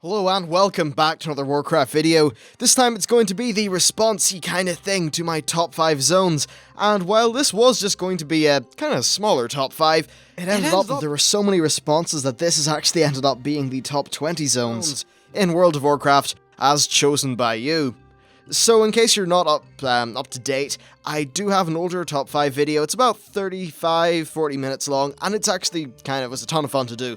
Hello and welcome back to another Warcraft video. This time it's going to be the response-y kind of thing to my top 5 zones. And while this was just going to be a kind of smaller top 5, it ended up that there were so many responses that this has actually ended up being the top 20 zones in World of Warcraft as chosen by you. So in case you're not up to date, I do have an older top 5 video. It's about 35-40 minutes long and it's actually was a ton of fun to do.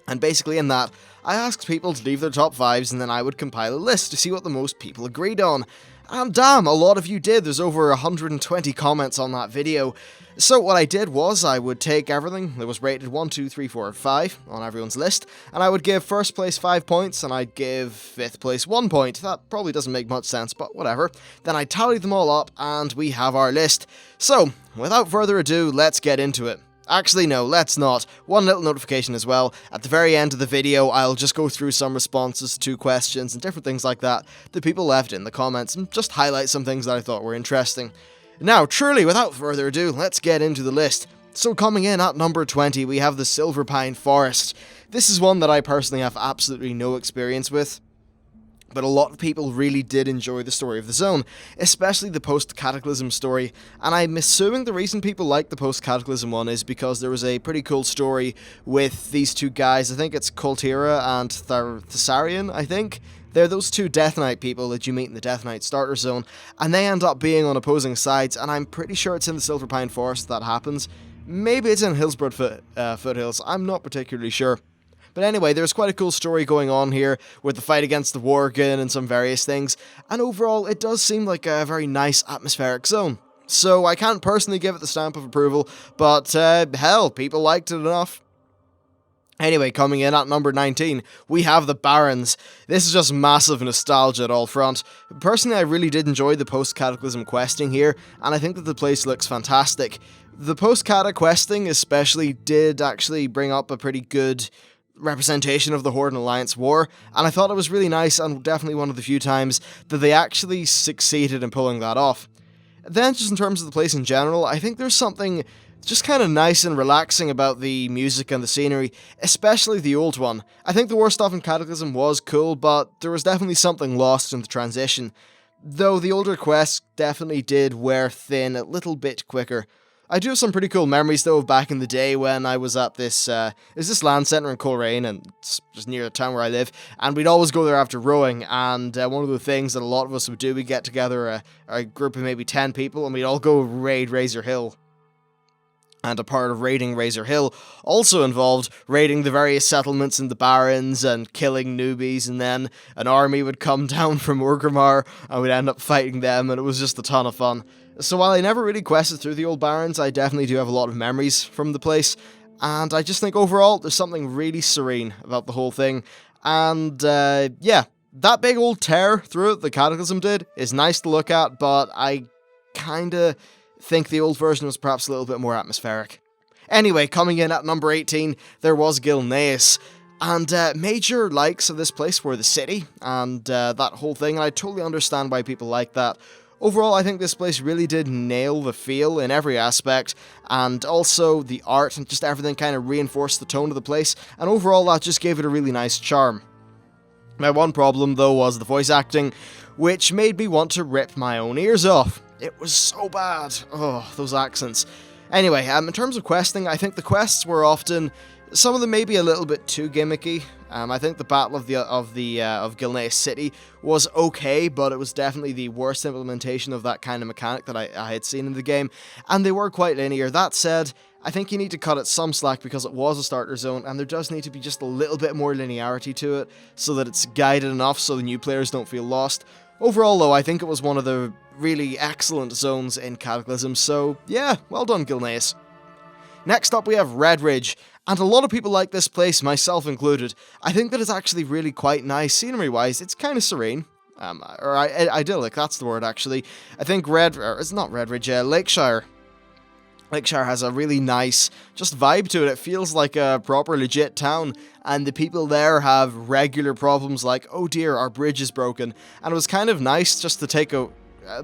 And basically in that, I asked people to leave their top 5s and then I would compile a list to see what the most people agreed on. And damn, a lot of you did. There's over 120 comments on that video. So what I did was I would take everything that was rated 1, 2, 3, 4, 5 on everyone's list, and I would give first place 5 points and I'd give 5th place 1 point. That probably doesn't make much sense, but whatever. Then I tallied them all up and we have our list. So, without further ado, let's get into it. Actually, no, let's not. One little notification as well. At the very end of the video, I'll just go through some responses to questions and different things like that people left in the comments and just highlight some things that I thought were interesting. Now, truly, without further ado, let's get into the list. So coming in at number 20, we have the Silverpine Forest. This is one that I personally have absolutely no experience with, but a lot of people really did enjoy the story of the zone, especially the post-Cataclysm story, and I'm assuming the reason people like the post-Cataclysm one is because there was a pretty cool story with these two guys. I think it's Kultira and Thessarian, I think. They're those two Death Knight people that you meet in the Death Knight starter zone, and they end up being on opposing sides, and I'm pretty sure it's in the Silverpine Forest that happens. Maybe it's in Hillsborough Foothills, I'm not particularly sure. But anyway, there's quite a cool story going on here with the fight against the Worgen and some various things, and overall it does seem like a very nice atmospheric zone. So I can't personally give it the stamp of approval, but hell, people liked it enough. Anyway, coming in at number 19, we have the Barrens. This is just massive nostalgia at all front. Personally, I really did enjoy the post-Cataclysm questing here, and I think that the place looks fantastic. The post-Cata questing especially did actually bring up a pretty good representation of the Horde and Alliance war, and I thought it was really nice and definitely one of the few times that they actually succeeded in pulling that off. Then just in terms of the place in general, I think there's something just kind of nice and relaxing about the music and the scenery, especially the old one. I think the war stuff in Cataclysm was cool, but there was definitely something lost in the transition, though the older quests definitely did wear thin a little bit quicker. I do have some pretty cool memories though of back in the day when I was at this land centre in Coleraine, and it's just near the town where I live, and we'd always go there after rowing, and one of the things that a lot of us would do, we'd get together a group of maybe 10 people, and we'd all go raid Razor Hill. And a part of raiding Razor Hill also involved raiding the various settlements in the Barrens and killing newbies, and then an army would come down from Orgrimmar and we'd end up fighting them, and it was just a ton of fun. So while I never really quested through the old Barrens, I definitely do have a lot of memories from the place, and I just think overall there's something really serene about the whole thing. And yeah, that big old tear through it the Cataclysm did is nice to look at, but I kinda think the old version was perhaps a little bit more atmospheric. Anyway, coming in at number 18, there was Gilneas. And major likes of this place were the city and that whole thing, and I totally understand why people like that. Overall, I think this place really did nail the feel in every aspect, and also the art and just everything kind of reinforced the tone of the place, and overall that just gave it a really nice charm. My one problem though was the voice acting, which made me want to rip my own ears off. It was so bad. Oh, those accents. Anyway, in terms of questing, I think the quests were often, some of them maybe a little bit too gimmicky. I think the Battle of Gilneas City was okay, but it was definitely the worst implementation of that kind of mechanic that I had seen in the game, and they were quite linear. That said, I think you need to cut it some slack because it was a starter zone, and there does need to be just a little bit more linearity to it, so that it's guided enough so the new players don't feel lost. Overall though, I think it was one of the really excellent zones in Cataclysm, so yeah, well done Gilneas. Next up we have Red Ridge, and a lot of people like this place, myself included. I think that it's actually really quite nice scenery-wise. It's kind of serene, or idyllic, that's the word actually. I think Lakeshire. Lakeshire has a really nice just vibe to it. It feels like a proper legit town, and the people there have regular problems like, oh dear, our bridge is broken, and it was kind of nice just to take a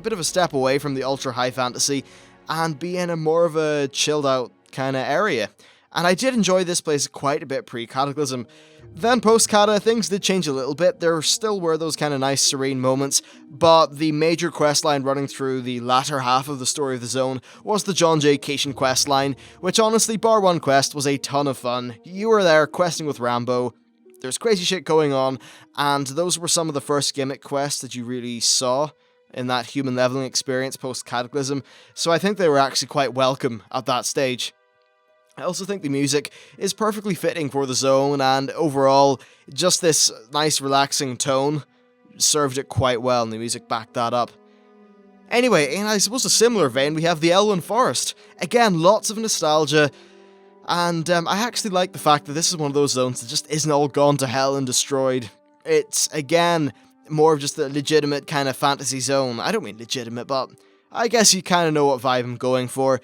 bit of a step away from the ultra high fantasy and be in a more of a chilled out kind of area. And I did enjoy this place quite a bit pre-Cataclysm. Then post-Cata, things did change a little bit. There still were those kind of nice serene moments, but the major questline running through the latter half of the story of the zone was the John J. Keishan questline, which honestly, bar one quest, was a ton of fun. You were there questing with Rambo, there's crazy shit going on, and those were some of the first gimmick quests that you really saw in that human leveling experience post-Cataclysm, so I think they were actually quite welcome at that stage. I also think the music is perfectly fitting for the zone, and overall, just this nice relaxing tone served it quite well, and the music backed that up. Anyway, in I suppose a similar vein, we have the Elwyn Forest. Again, lots of nostalgia, and I actually like the fact that this is one of those zones that just isn't all gone to hell and destroyed. It's, again, more of just a legitimate kind of fantasy zone. I don't mean legitimate, but I guess you kind of know what vibe I'm going for.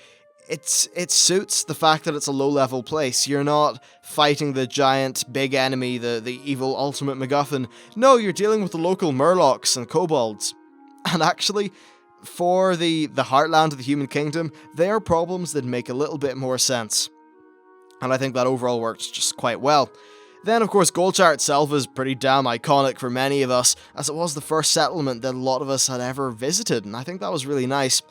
It suits the fact that it's a low-level place. You're not fighting the giant big enemy, the evil ultimate MacGuffin. No, you're dealing with the local murlocs and kobolds. And actually, for the heartland of the human kingdom, they are problems that make a little bit more sense. And I think that overall works just quite well. Then, of course, Goldshire itself is pretty damn iconic for many of us, as it was the first settlement that a lot of us had ever visited, and I think that was really nice.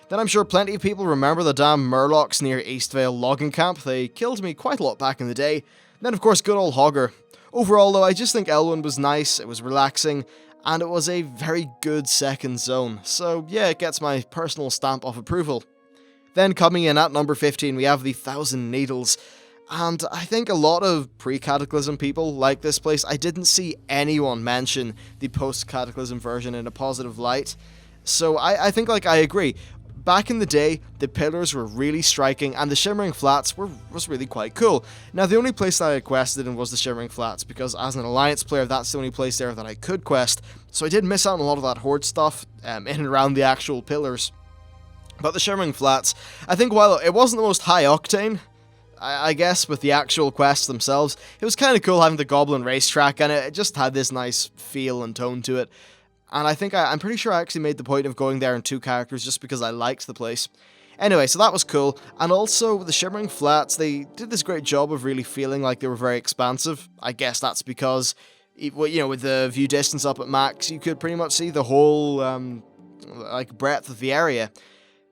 Then I'm sure plenty of people remember the damn Murlocs near Eastvale logging camp. They killed me quite a lot back in the day. Then, of course, good old Hogger. Overall, though, I just think Elwyn was nice, it was relaxing, and it was a very good second zone. So, yeah, it gets my personal stamp of approval. Then, coming in at number 15, we have the Thousand Needles. And I think a lot of pre-Cataclysm people like this place. I didn't see anyone mention the post-Cataclysm version in a positive light. So I think, I agree. Back in the day, the pillars were really striking, and the Shimmering Flats was really quite cool. Now, the only place that I quested in was the Shimmering Flats, because as an Alliance player, that's the only place there that I could quest, so I did miss out on a lot of that Horde stuff in and around the actual pillars. But the Shimmering Flats, I think while it wasn't the most high-octane, I guess, with the actual quests themselves, it was kind of cool having the Goblin racetrack, and it just had this nice feel and tone to it. And I think I'm pretty sure I actually made the point of going there in 2 characters just because I liked the place. Anyway, so that was cool. And also, with the Shimmering Flats, they did this great job of really feeling like they were very expansive. I guess that's because, with the view distance up at max, you could pretty much see the whole, breadth of the area.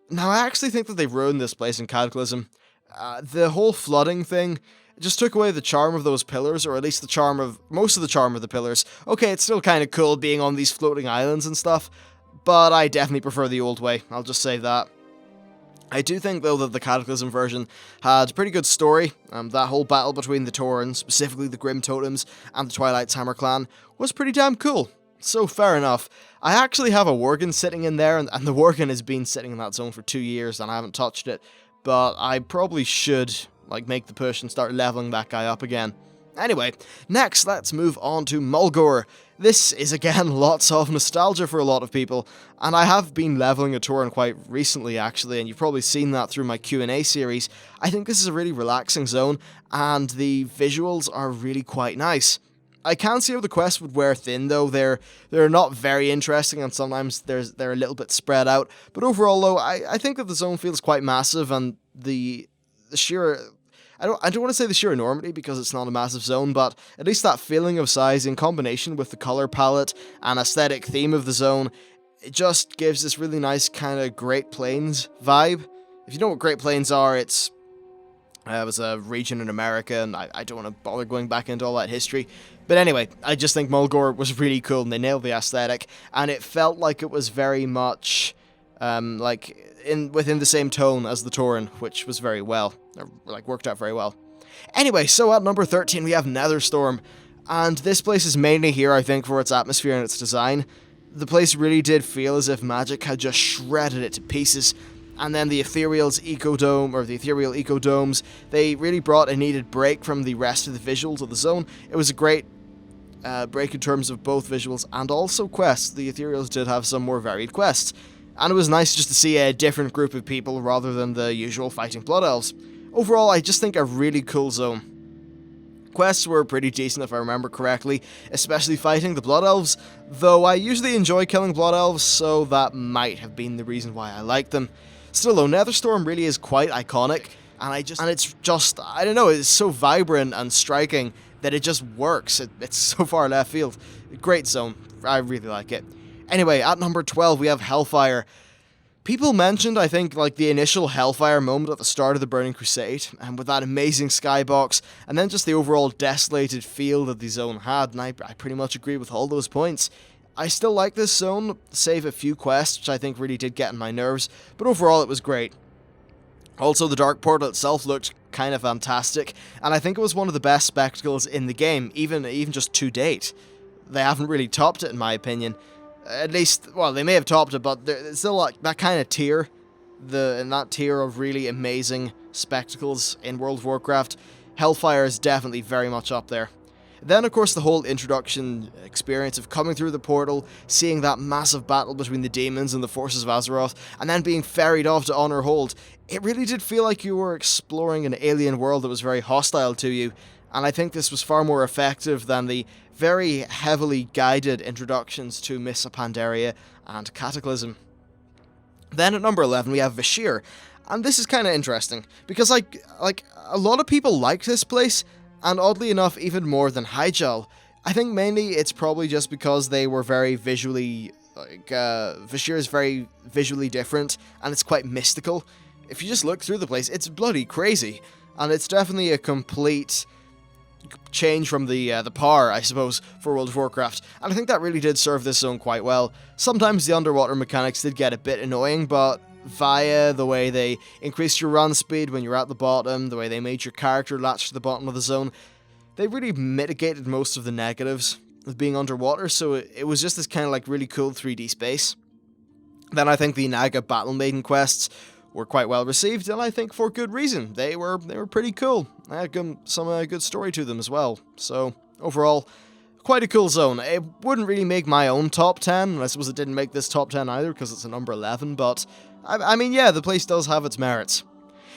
Now, I actually think that they've ruined this place in Cataclysm. The whole flooding thing just took away the charm of those pillars, or at least most of the charm of the pillars. Okay, it's still kind of cool being on these floating islands and stuff, but I definitely prefer the old way, I'll just say that. I do think, though, that the Cataclysm version had a pretty good story. That whole battle between the Taurens, specifically the Grim Totems, and the Twilight's Hammer clan, was pretty damn cool. So, fair enough. I actually have a Worgen sitting in there, and the Worgen has been sitting in that zone for 2 years, and I haven't touched it, but I probably should make the push and start leveling that guy up again. Anyway, next let's move on to Mulgore. This is again lots of nostalgia for a lot of people, and I have been leveling a Tauren quite recently actually, and you've probably seen that through my Q&A series. I think this is a really relaxing zone, and the visuals are really quite nice. I can see how the quests would wear thin though, they're not very interesting and sometimes they're a little bit spread out, but overall though, I think that the zone feels quite massive, and the sheer... I don't want to say the sheer enormity because it's not a massive zone, but at least that feeling of size in combination with the color palette and aesthetic theme of the zone, it just gives this really nice kind of Great Plains vibe. If you know what Great Plains are, it was a region in America, and I don't want to bother going back into all that history. But anyway, I just think Mulgore was really cool, and they nailed the aesthetic, and it felt like it was very much within the same tone as the Tauren, which was very well, worked out very well. Anyway, so at number 13 we have Netherstorm, and this place is mainly here, I think, for its atmosphere and its design. The place really did feel as if magic had just shredded it to pieces, and then the Ethereal Ecodomes, they really brought a needed break from the rest of the visuals of the zone. It was a great break in terms of both visuals and also quests. The Ethereals did have some more varied quests, and it was nice just to see a different group of people rather than the usual fighting Blood Elves. Overall, I just think a really cool zone. Quests were pretty decent if I remember correctly, especially fighting the Blood Elves, though I usually enjoy killing Blood Elves, so that might have been the reason why I like them. Still though, Netherstorm really is quite iconic, and it's just, I don't know, it's so vibrant and striking that it just works. It's so far left field. Great zone. I really like it. Anyway, at number 12 we have Hellfire. People mentioned, I think, like the initial Hellfire moment at the start of the Burning Crusade, and with that amazing skybox, and then just the overall desolated feel that the zone had, and I pretty much agree with all those points. I still like this zone, save a few quests, which I think really did get on my nerves, but overall it was great. Also, the Dark Portal itself looked kind of fantastic, and I think it was one of the best spectacles in the game, even just to date. They haven't really topped it, in my opinion. At least, well, they may have topped it, but there's still like that kind of tier, in that tier of really amazing spectacles in World of Warcraft. Hellfire is definitely very much up there. Then, of course, the whole introduction experience of coming through the portal, seeing that massive battle between the demons and the forces of Azeroth, and then being ferried off to Honor Hold. It really did feel like you were exploring an alien world that was very hostile to you, and I think this was far more effective than the very heavily guided introductions to Mists of Pandaria and Cataclysm. Then at number 11 we have Shear, and this is kind of interesting, because like a lot of people like this place, and oddly enough even more than Hyjal. I think mainly it's probably just because they were very visually, Shear is very visually different, and it's quite mystical. If you just look through the place, it's bloody crazy, and it's definitely a complete change from the power, I suppose, for World of Warcraft, and I think that really did serve this zone quite well. Sometimes the underwater mechanics did get a bit annoying, but via the way they increased your run speed when you're at the bottom, the way they made your character latch to the bottom of the zone, they really mitigated most of the negatives of being underwater, so it was just this kind of like really cool 3D space. Then I think the Naga Battle Maiden quests were quite well received, and I think for good reason. They were pretty cool. I had some good story to them as well. So overall, quite a cool zone. It wouldn't really make my own top 10, and I suppose it didn't make this top 10 either because it's a number 11, but I mean, yeah, the place does have its merits.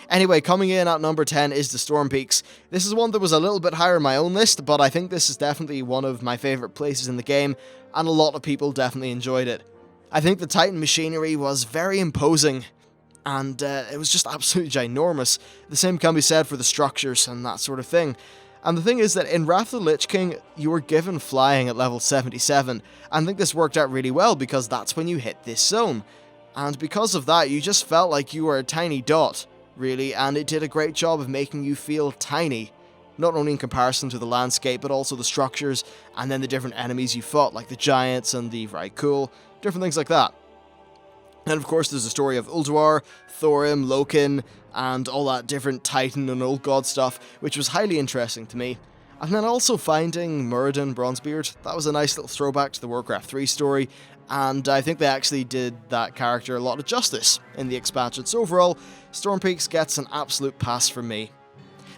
Anyway, coming in at number 10 is the Storm Peaks. This is one that was a little bit higher on my own list, but I think this is definitely one of my favourite places in the game, and a lot of people definitely enjoyed it. I think the Titan machinery was very imposing, and it was just absolutely ginormous. The same can be said for the structures and that sort of thing. And the thing is that in Wrath of the Lich King, you were given flying at level 77, and I think this worked out really well because that's when you hit this zone. And because of that, you just felt like you were a tiny dot, really, and it did a great job of making you feel tiny. Not only in comparison to the landscape, but also the structures, and then the different enemies you fought, like the giants and the Vrykul, different things like that. And of course there's the story of Ulduar, Thorim, Loken, and all that different Titan and Old God stuff, which was highly interesting to me. And then also finding Muradin Bronzebeard, that was a nice little throwback to the Warcraft 3 story, and I think they actually did that character a lot of justice in the expansion. So overall, Storm Peaks gets an absolute pass from me.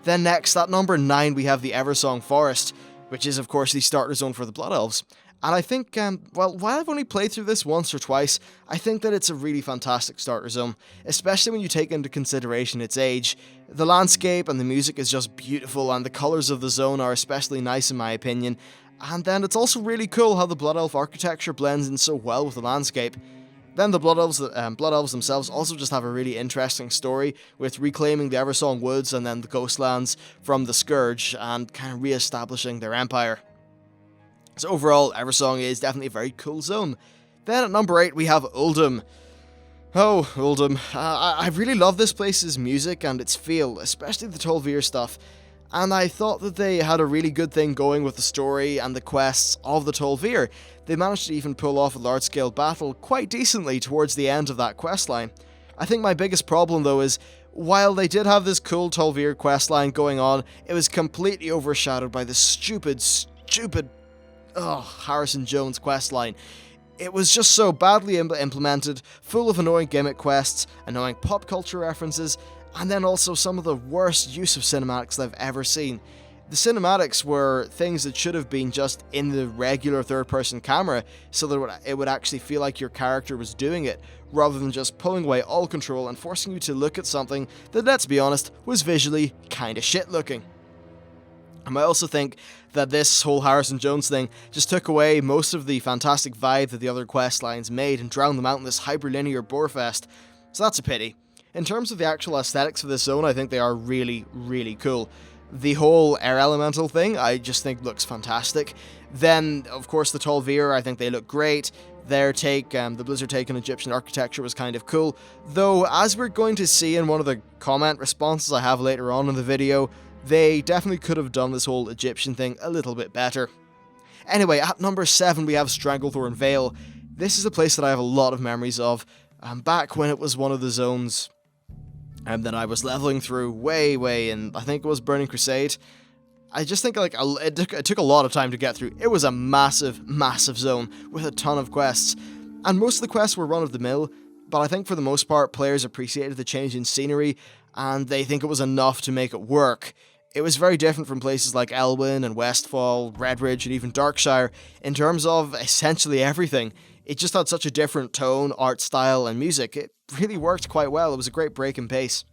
Then next, at number 9, we have the Eversong Forest, which is of course the starter zone for the Blood Elves. And I think, well, while I've only played through this once or twice, I think that it's a really fantastic starter zone, especially when you take into consideration its age. The landscape and the music is just beautiful, and the colours of the zone are especially nice in my opinion. And then it's also really cool how the Blood Elf architecture blends in so well with the landscape. Then the Blood Elves themselves also just have a really interesting story, with reclaiming the Eversong Woods and then the Ghostlands from the Scourge, and kind of re-establishing their empire. So overall, Eversong is definitely a very cool zone. Then at number 8 we have Oldham. Oh, Oldham. I really love this place's music and its feel, especially the Tol'vir stuff. And I thought that they had a really good thing going with the story and the quests of the Tol'vir. They managed to even pull off a large-scale battle quite decently towards the end of that questline. I think my biggest problem though is, while they did have this cool Tol'vir questline going on, it was completely overshadowed by this stupid Harrison Jones questline. It was just so badly implemented, full of annoying gimmick quests, annoying pop culture references, and then also some of the worst use of cinematics I've ever seen. The cinematics were things that should have been just in the regular third-person camera, so that it would actually feel like your character was doing it, rather than just pulling away all control and forcing you to look at something that, let's be honest, was visually kinda shit looking. And I also think that this whole Harrison Jones thing just took away most of the fantastic vibe that the other quest lines made and drowned them out in this hyperlinear borefest. So that's a pity. In terms of the actual aesthetics of this zone, I think they are really, really cool. The whole air elemental thing, I just think looks fantastic. Then, of course, the Tol'vir, I think they look great. Their take, the Blizzard take on Egyptian architecture was kind of cool. Though, as we're going to see in one of the comment responses I have later on in the video, they definitely could have done this whole Egyptian thing a little bit better. Anyway, at number 7 we have Stranglethorn Vale. This is a place that I have a lot of memories of. Back when it was one of the zones that I was leveling through way in, I think it was Burning Crusade. I just think like it took a lot of time to get through. It was a massive zone with a ton of quests. And most of the quests were run-of-the-mill, but I think for the most part players appreciated the change in scenery and they think it was enough to make it work. It was very different from places like Elwyn and Westfall, Redridge and even Darkshire in terms of essentially everything. It just had such a different tone, art style and music. It really worked quite well. It was a great break in pace.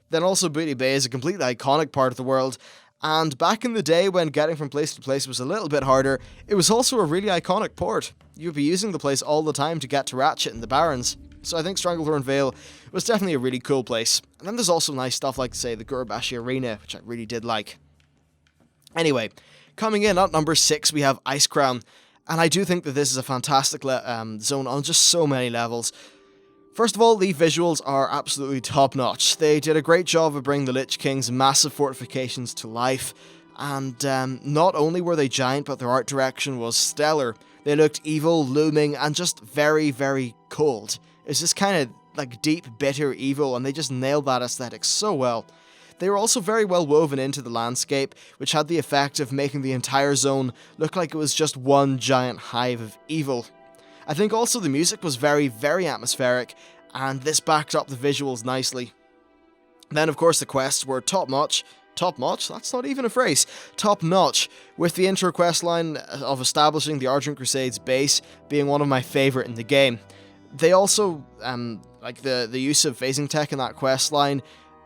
Then also Booty Bay is a completely iconic part of the world, and back in the day when getting from place to place was a little bit harder, it was also a really iconic port. You'd be using the place all the time to get to Ratchet and the Barrens. So I think Stranglethorn Vale was definitely a really cool place. And then there's also nice stuff like, say, the Gurbashi Arena, which I really did like. Anyway, coming in at number 6 we have Icecrown. And I do think that this is a fantastic zone on just so many levels. First of all, the visuals are absolutely top-notch. They did a great job of bringing the Lich King's massive fortifications to life. And not only were they giant, but their art direction was stellar. They looked evil, looming, and just very, very cold. It's just kind of like deep, bitter evil, and they just nailed that aesthetic so well. They were also very well woven into the landscape, which had the effect of making the entire zone look like it was just one giant hive of evil. I think also the music was very, very atmospheric, and this backed up the visuals nicely. Then of course the quests were top-notch. Top-notch? That's not even a phrase. Top-notch, with the intro quest line of establishing the Argent Crusade's base being one of my favourite in the game. They also, like the use of phasing tech in that quest line,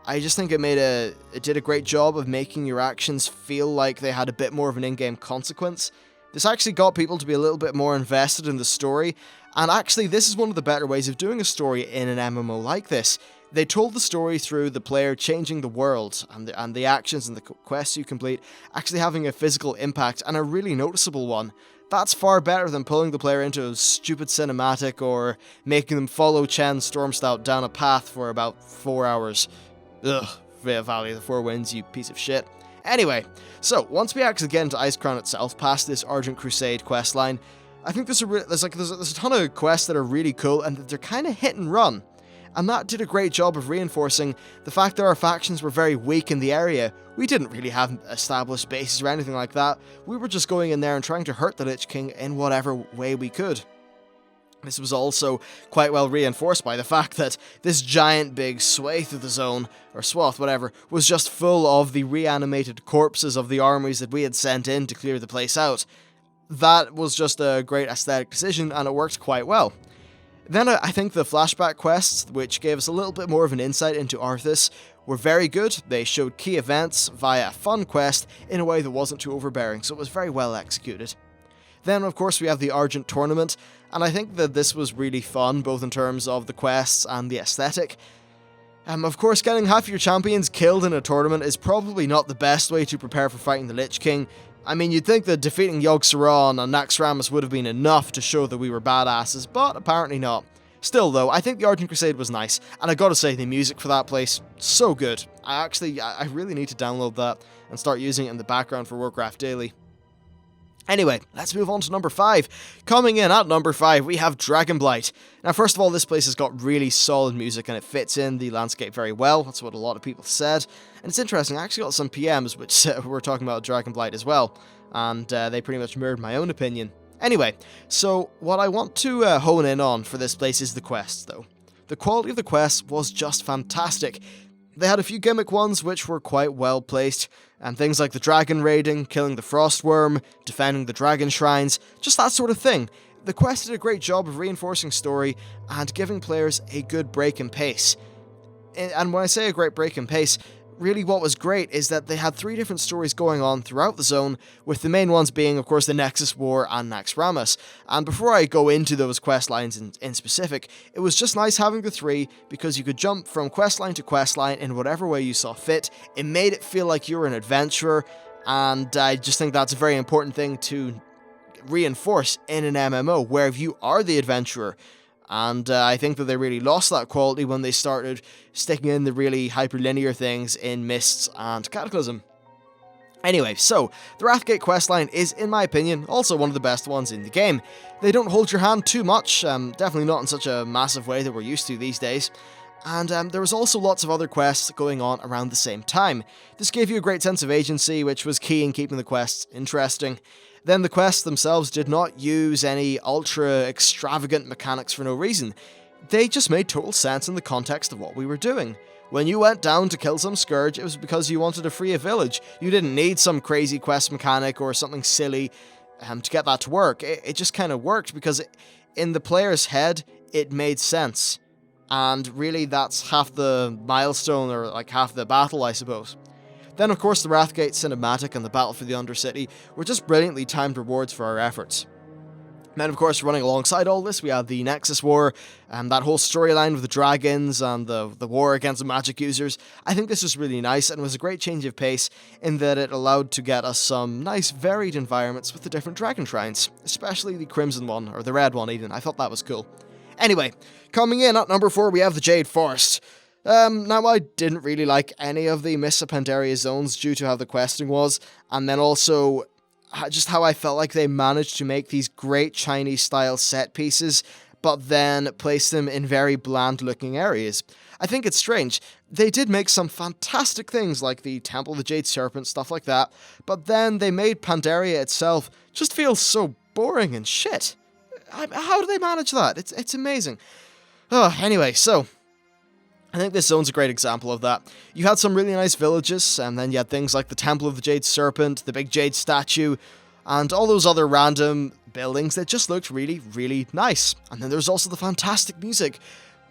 I just think it did a great job of making your actions feel like they had a bit more of an in-game consequence. This actually got people to be a little bit more invested in the story, and actually this is one of the better ways of doing a story in an MMO like this. They told the story through the player changing the world, and the actions and the quests you complete actually having a physical impact, and a really noticeable one. That's far better than pulling the player into a stupid cinematic or making them follow Chen Stormstout down a path for about 4 hours. Ugh, Valley of the Four Winds, you piece of shit. Anyway, so once we actually get into Icecrown itself, past this Argent Crusade questline, I think there's a ton of quests that are really cool and that they're kind of hit and run. And that did a great job of reinforcing the fact that our factions were very weak in the area. We didn't really have established bases or anything like that. We were just going in there and trying to hurt the Lich King in whatever way we could. This was also quite well reinforced by the fact that this giant big swathe of the zone, or swath, whatever, was just full of the reanimated corpses of the armies that we had sent in to clear the place out. That was just a great aesthetic decision, and it worked quite well. Then I think the flashback quests, which gave us a little bit more of an insight into Arthas, were very good. They showed key events via a fun quest in a way that wasn't too overbearing, so it was very well executed. Then, of course, we have the Argent Tournament, and I think that this was really fun, both in terms of the quests and the aesthetic. Of course, getting half your champions killed in a tournament is probably not the best way to prepare for fighting the Lich King. I mean, you'd think that defeating Yogg-Saron and Naxxramas would have been enough to show that we were badasses, but apparently not. Still though, I think the Argent Crusade was nice, and I gotta say, the music for that place, so good. I really need to download that and start using it in the background for Warcraft Daily. Anyway, let's move on to number 5. Coming in at number 5, we have Dragonblight. Now, first of all, this place has got really solid music and it fits in the landscape very well. That's what a lot of people said. And it's interesting, I actually got some PMs which were talking about Dragonblight as well. And they pretty much mirrored my own opinion. Anyway, so what I want to hone in on for this place is the quests, though. The quality of the quests was just fantastic. They had a few gimmick ones which were quite well placed, and things like the dragon raiding, killing the frostworm, defending the dragon shrines, just that sort of thing. The quest did a great job of reinforcing story and giving players a good break in pace. And when I say a great break in pace, really what was great is that they had 3 different stories going on throughout the zone, with the main ones being, of course, the Nexus War and Naxxramas. And before I go into those quest lines in specific, it was just nice having the 3, because you could jump from questline to questline in whatever way you saw fit. It made it feel like you were an adventurer, and I just think that's a very important thing to reinforce in an MMO, where you are the adventurer. And I think that they really lost that quality when they started sticking in the really hyperlinear things in Mists and Cataclysm. Anyway, so, the Wrathgate questline is, in my opinion, also one of the best ones in the game. They don't hold your hand too much, definitely not in such a massive way that we're used to these days. And there was also lots of other quests going on around the same time. This gave you a great sense of agency, which was key in keeping the quests interesting. Then the quests themselves did not use any ultra extravagant mechanics for no reason. They just made total sense in the context of what we were doing. When you went down to kill some Scourge, it was because you wanted to free a village. You didn't need some crazy quest mechanic or something silly to get that to work. It just kind of worked because in the player's head, it made sense. And really, that's half the milestone, or like half the battle, I suppose. Then, of course, the Wrathgate cinematic and the Battle for the Undercity were just brilliantly timed rewards for our efforts. Then, of course, running alongside all this, we had the Nexus War, and that whole storyline with the dragons and the war against the magic users. I think this was really nice and was a great change of pace in that it allowed to get us some nice varied environments with the different dragon shrines, especially the Crimson one, or the red one even. I thought that was cool. Anyway, coming in at number 4, we have the Jade Forest. Now, I didn't really like any of the Mists of Pandaria zones due to how the questing was, and then also just how I felt like they managed to make these great Chinese-style set pieces, but then place them in very bland-looking areas. I think it's strange. They did make some fantastic things like the Temple of the Jade Serpent, stuff like that, but then they made Pandaria itself just feel so boring and shit. How do they manage that? It's amazing. Anyway, so I think this zone's a great example of that. You had some really nice villages, and then you had things like the Temple of the Jade Serpent, the big Jade statue, and all those other random buildings that just looked really, really nice. And then there's also the fantastic music.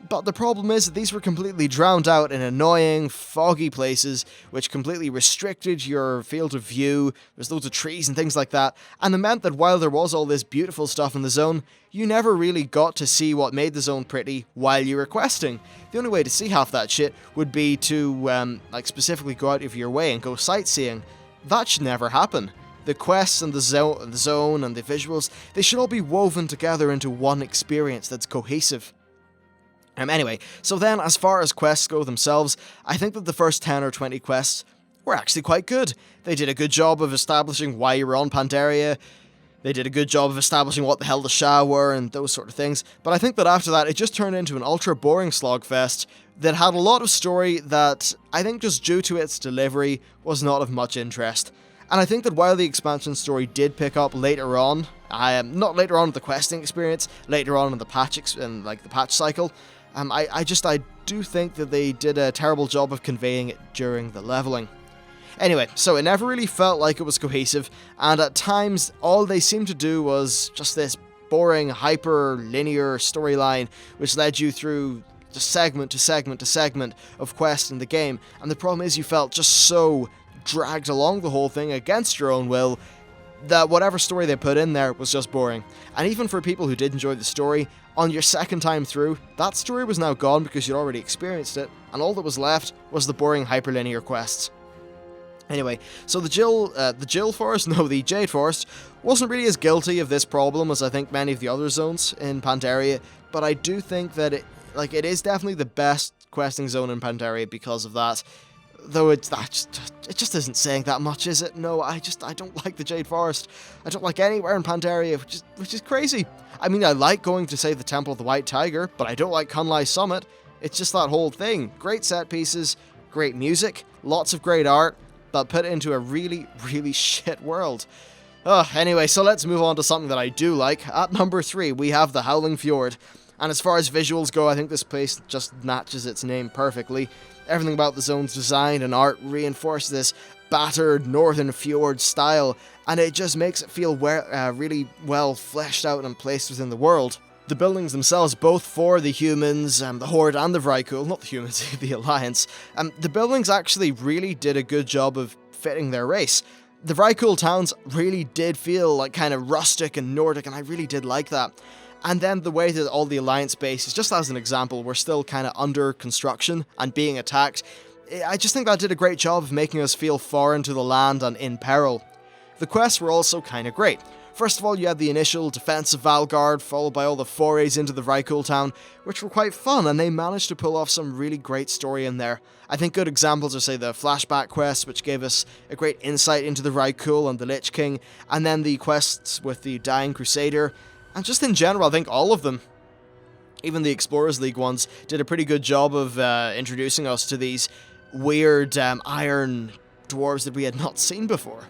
But the problem is that these were completely drowned out in annoying, foggy places, which completely restricted your field of view. There's loads of trees and things like that, and it meant that while there was all this beautiful stuff in the zone, you never really got to see what made the zone pretty while you were questing. The only way to see half that shit would be to, specifically go out of your way and go sightseeing. That should never happen. The quests and the zone and the visuals, they should all be woven together into one experience that's cohesive. Anyway, so then as far as quests go themselves, I think that the first 10 or 20 quests were actually quite good. They did a good job of establishing why you were on Pandaria. They did a good job of establishing what the hell the Sha were and those sort of things. But I think that after that, it just turned into an ultra boring slogfest that had a lot of story that I think just due to its delivery was not of much interest. And I think that while the expansion story did pick up later on, not later on in the questing experience, later on in the patch the patch cycle, I do think that they did a terrible job of conveying it during the leveling. Anyway, so it never really felt like it was cohesive, and at times all they seemed to do was just this boring, hyper-linear storyline which led you through just segment to segment to segment of quests in the game, and the problem is you felt just so dragged along the whole thing against your own will that whatever story they put in there was just boring. And even for people who did enjoy the story, on your second time through, that story was now gone because you'd already experienced it, and all that was left was the boring hyperlinear quests. Anyway, so the Jade Forest wasn't really as guilty of this problem as I think many of the other zones in Pandaria, but I do think that it is definitely the best questing zone in Pandaria because of that. Though it just isn't saying that much, is it? No, I don't like the Jade Forest. I don't like anywhere in Pandaria, which is crazy. I mean, I like going to, say, the Temple of the White Tiger, but I don't like Kunlai Summit. It's just that whole thing. Great set pieces, great music, lots of great art, but put into a really, really shit world. Anyway, so let's move on to something that I do like. At number 3, we have the Howling Fjord. And as far as visuals go, I think this place just matches its name perfectly. Everything about the zone's design and art reinforces this battered northern fjord style, and it just makes it feel really well fleshed out and placed within the world. The buildings themselves, both for the humans, the Horde and the Vrykul, not the humans, the Alliance, the buildings actually really did a good job of fitting their race. The Vrykul towns really did feel like kind of rustic and Nordic, and I really did like that. And then the way that all the Alliance bases, just as an example, were still kind of under construction and being attacked, I just think that did a great job of making us feel foreign to the land and in peril. The quests were also kind of great. First of all, you had the initial defense of Valgard, followed by all the forays into the Vrykul town, which were quite fun, and they managed to pull off some really great story in there. I think good examples are, say, the flashback quests, which gave us a great insight into the Vrykul and the Lich King, and then the quests with the Dying Crusader, and just in general, I think all of them, even the Explorers League ones, did a pretty good job of introducing us to these weird iron dwarves that we had not seen before.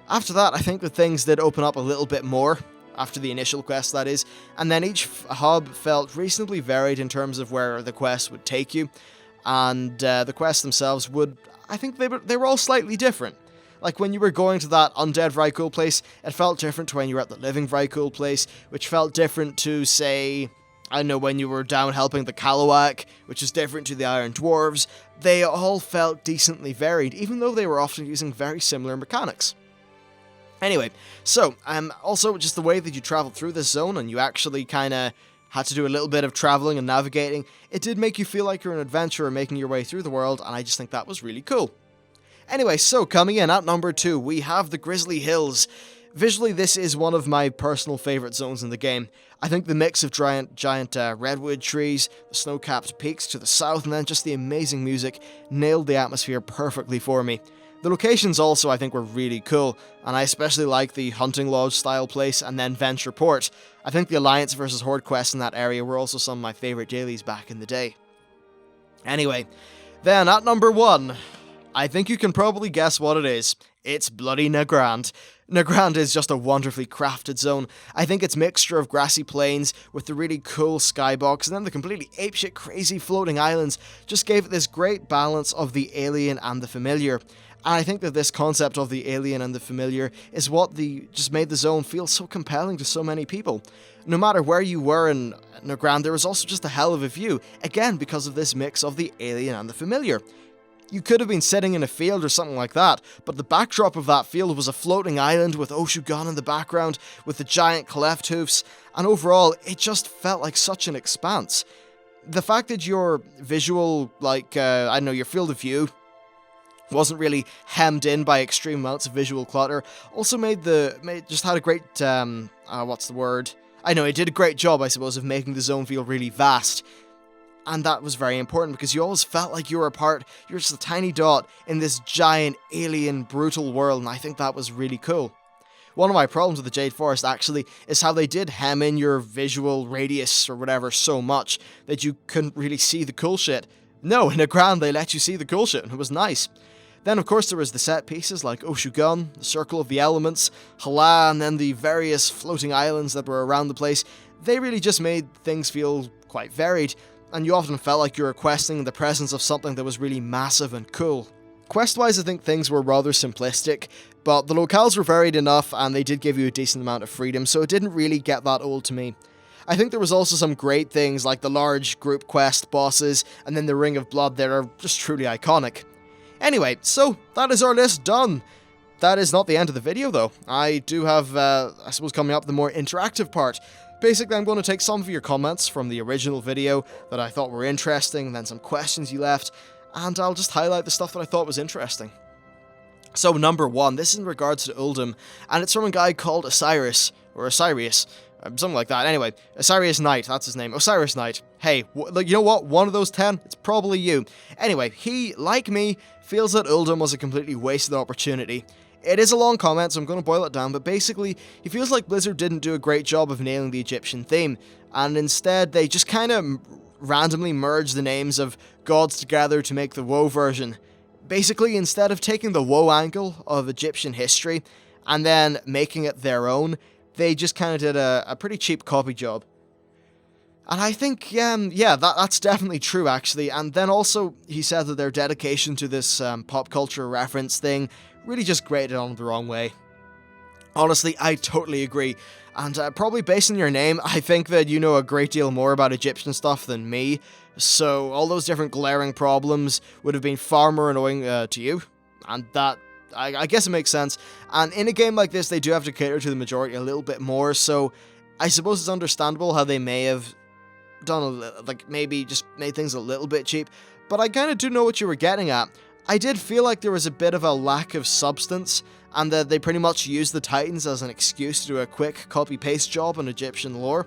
After that, I think that things did open up a little bit more, after the initial quest that is, and then each hub felt reasonably varied in terms of where the quest would take you, and the quests themselves I think they were all slightly different. Like when you were going to that undead Vrykul place, it felt different to when you were at the living Vrykul place, which felt different to, say, I don't know, when you were down helping the Kalawak, which is different to the Iron Dwarves. They all felt decently varied, even though they were often using very similar mechanics. Anyway, so, also just the way that you traveled through this zone, and you actually kind of had to do a little bit of traveling and navigating, it did make you feel like you're an adventurer making your way through the world, and I just think that was really cool. Anyway, so coming in at number 2, we have the Grizzly Hills. Visually, this is one of my personal favourite zones in the game. I think the mix of giant redwood trees, the snow-capped peaks to the south, and then just the amazing music nailed the atmosphere perfectly for me. The locations also, I think, were really cool, and I especially like the Hunting Lodge style place and then Venture Port. I think the Alliance vs Horde quests in that area were also some of my favourite dailies back in the day. Anyway, then at number 1, I think you can probably guess what it is. It's bloody Nagrand. Nagrand is just a wonderfully crafted zone. I think its mixture of grassy plains with the really cool skybox and then the completely apeshit crazy floating islands just gave it this great balance of the alien and the familiar. And I think that this concept of the alien and the familiar is what just made the zone feel so compelling to so many people. No matter where you were in Nagrand, there was also just a hell of a view, again because of this mix of the alien and the familiar. You could have been sitting in a field or something like that, but the backdrop of that field was a floating island with Oshu'gun in the background, with the giant cleft hoofs, and overall, it just felt like such an expanse. The fact that your visual, your field of view wasn't really hemmed in by extreme amounts of visual clutter, also just had a great, it did a great job, I suppose, of making the zone feel really vast. And that was very important because you always felt like you were you're just a tiny dot in this giant, alien, brutal world, and I think that was really cool. One of my problems with the Jade Forest, actually, is how they did hem in your visual radius or whatever so much that you couldn't really see the cool shit. No, in Nagrand they let you see the cool shit, and it was nice. Then, of course, there was the set pieces like Oshu'gun, the Circle of the Elements, Hala, and then the various floating islands that were around the place. They really just made things feel quite varied, and you often felt like you were questing in the presence of something that was really massive and cool. Quest-wise, I think things were rather simplistic, but the locales were varied enough, and they did give you a decent amount of freedom, so it didn't really get that old to me. I think there was also some great things like the large group quest bosses, and then the Ring of Blood that are just truly iconic. Anyway, so that is our list done. That is not the end of the video though. I do have, coming up the more interactive part. Basically, I'm going to take some of your comments from the original video that I thought were interesting, and then some questions you left, and I'll just highlight the stuff that I thought was interesting. So number 1, this is in regards to Oldham, and it's from a guy called Osiris, something like that. Anyway, Osiris Knight, that's his name. Osiris Knight. Hey, you know what? One of those 10, it's probably you. Anyway, he, like me, feels that Oldham was a completely wasted opportunity. It is a long comment, so I'm going to boil it down, but basically, he feels like Blizzard didn't do a great job of nailing the Egyptian theme, and instead, they just kind of randomly merged the names of gods together to make the WoW version. Basically, instead of taking the WoW angle of Egyptian history, and then making it their own, they just kind of did a pretty cheap copy job. And I think, that's definitely true, actually. And then also, he said that their dedication to this pop culture reference thing really just grated on the wrong way. Honestly, I totally agree. And probably based on your name, I think that you know a great deal more about Egyptian stuff than me. So all those different glaring problems would have been far more annoying to you. And that, I guess it makes sense. And in a game like this, they do have to cater to the majority a little bit more. So I suppose it's understandable how they may have done, maybe just made things a little bit cheap. But I kind of do know what you were getting at. I did feel like there was a bit of a lack of substance, and that they pretty much used the Titans as an excuse to do a quick copy-paste job on Egyptian lore.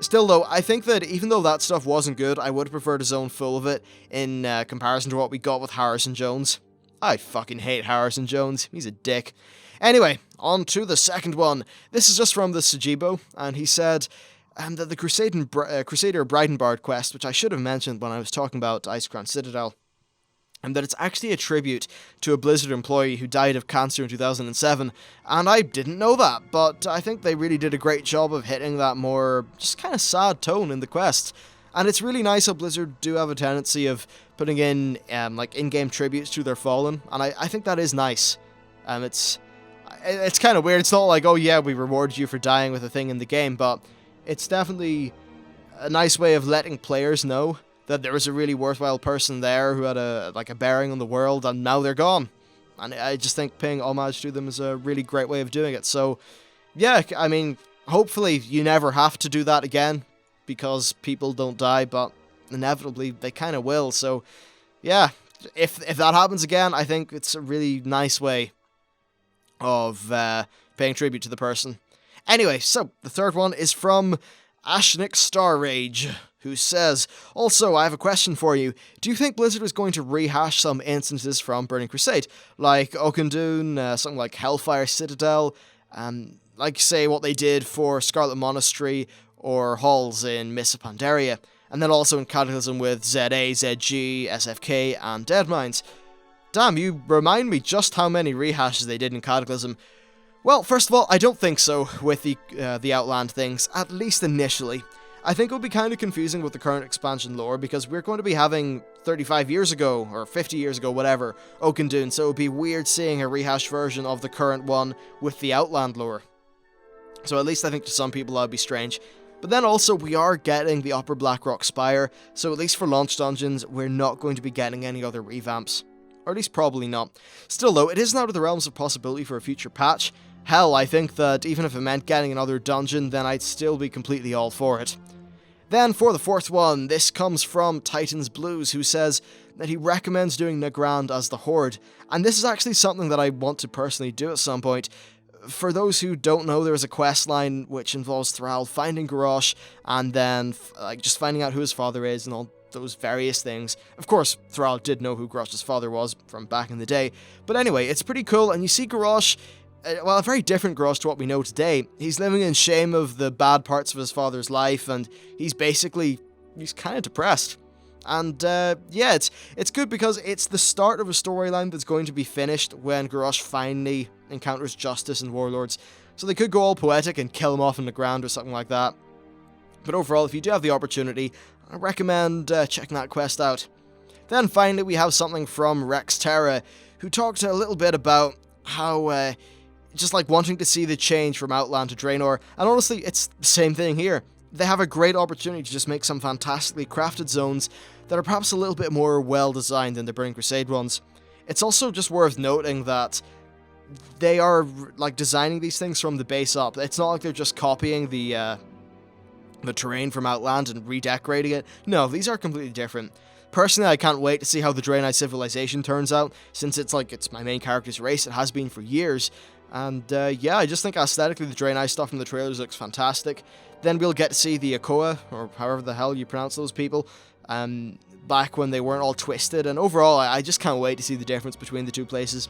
Still though, I think that even though that stuff wasn't good, I would have preferred a zone full of it in comparison to what we got with Harrison Jones. I fucking hate Harrison Jones, he's a dick. Anyway, on to the second one. This is just from the Sajibo, and he said that the Crusader Bridenbard quest, which I should have mentioned when I was talking about Icecrown Citadel, and that it's actually a tribute to a Blizzard employee who died of cancer in 2007, and I didn't know that, but I think they really did a great job of hitting that more just kind of sad tone in the quest. And it's really nice how Blizzard do have a tendency of putting in in-game tributes to their fallen, and I think that is nice. It's kind of weird. It's not like, oh yeah, we rewarded you for dying with a thing in the game, but it's definitely a nice way of letting players know that there was a really worthwhile person there who had a bearing on the world, and now they're gone. And I just think paying homage to them is a really great way of doing it. So, yeah, I mean, hopefully you never have to do that again, because people don't die, but inevitably they kind of will. So, yeah, if that happens again, I think it's a really nice way of paying tribute to the person. Anyway, so the third one is from Ashnik Starrage, who says, also, I have a question for you. Do you think Blizzard is going to rehash some instances from Burning Crusade, like Okindun, something like Hellfire Citadel, like, say, what they did for Scarlet Monastery or Halls in Mists of Pandaria, and then also in Cataclysm with ZA, ZG, SFK, and Deadmines? Damn, you remind me just how many rehashes they did in Cataclysm. Well, first of all, I don't think so with the Outland things, at least initially. I think it would be kind of confusing with the current expansion lore, because we're going to be having 35 years ago, or 50 years ago, whatever, Okindun, so it would be weird seeing a rehashed version of the current one with the Outland lore. So at least I think to some people that would be strange. But then also, we are getting the Upper Blackrock Spire, so at least for launch dungeons, we're not going to be getting any other revamps. Or at least probably not. Still though, it isn't out of the realms of possibility for a future patch. Hell, I think that even if it meant getting another dungeon, then I'd still be completely all for it. Then for the fourth one, this comes from Titans Blues, who says that he recommends doing Nagrand as the Horde, and this is actually something that I want to personally do at some point. For those who don't know, there is a quest line which involves Thrall finding Garrosh, and then just finding out who his father is and all those various things. Of course, Thrall did know who Garrosh's father was from back in the day, but anyway, it's pretty cool, and you see Garrosh, well, a very different Garrosh to what we know today. He's living in shame of the bad parts of his father's life, and he's kind of depressed. And yeah, it's good because it's the start of a storyline that's going to be finished when Garrosh finally encounters justice and warlords. So they could go all poetic and kill him off in the ground or something like that. But overall, if you do have the opportunity, I recommend checking that quest out. Then finally, we have something from Rex Terra, who talked a little bit about how just wanting to see the change from Outland to Draenor, and honestly, it's the same thing here. They have a great opportunity to just make some fantastically crafted zones that are perhaps a little bit more well-designed than the Burning Crusade ones. It's also just worth noting that they are designing these things from the base up. It's not like they're just copying the terrain from Outland and redecorating it. No, these are completely different. Personally, I can't wait to see how the Draenei civilization turns out, since it's my main character's race. It has been for years. And yeah, I just think aesthetically the Draenei stuff from the trailers looks fantastic. Then we'll get to see the Akoa, or however the hell you pronounce those people, back when they weren't all twisted. And overall, I just can't wait to see the difference between the two places.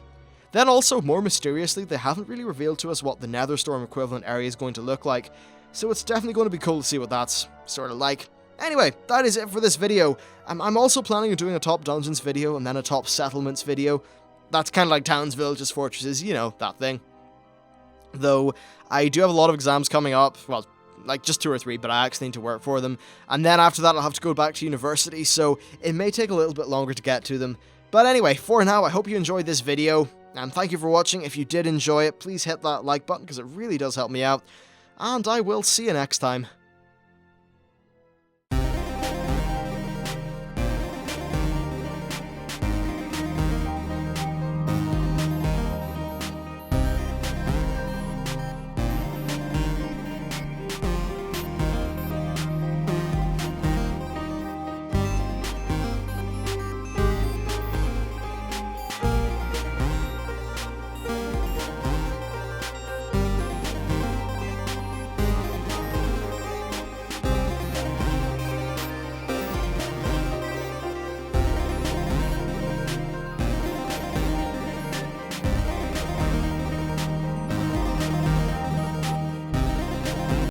Then also, more mysteriously, they haven't really revealed to us what the Netherstorm equivalent area is going to look like. So it's definitely going to be cool to see what that's sort of like. Anyway, that is it for this video. I'm also planning on doing a top dungeons video and then a top settlements video. That's kind of like towns, villages, fortresses, you know, that thing. Though, I do have a lot of exams coming up, well, just 2 or 3, but I actually need to work for them. And then after that, I'll have to go back to university, so it may take a little bit longer to get to them. But anyway, for now, I hope you enjoyed this video. And thank you for watching. If you did enjoy it, please hit that like button because it really does help me out. And I will see you next time.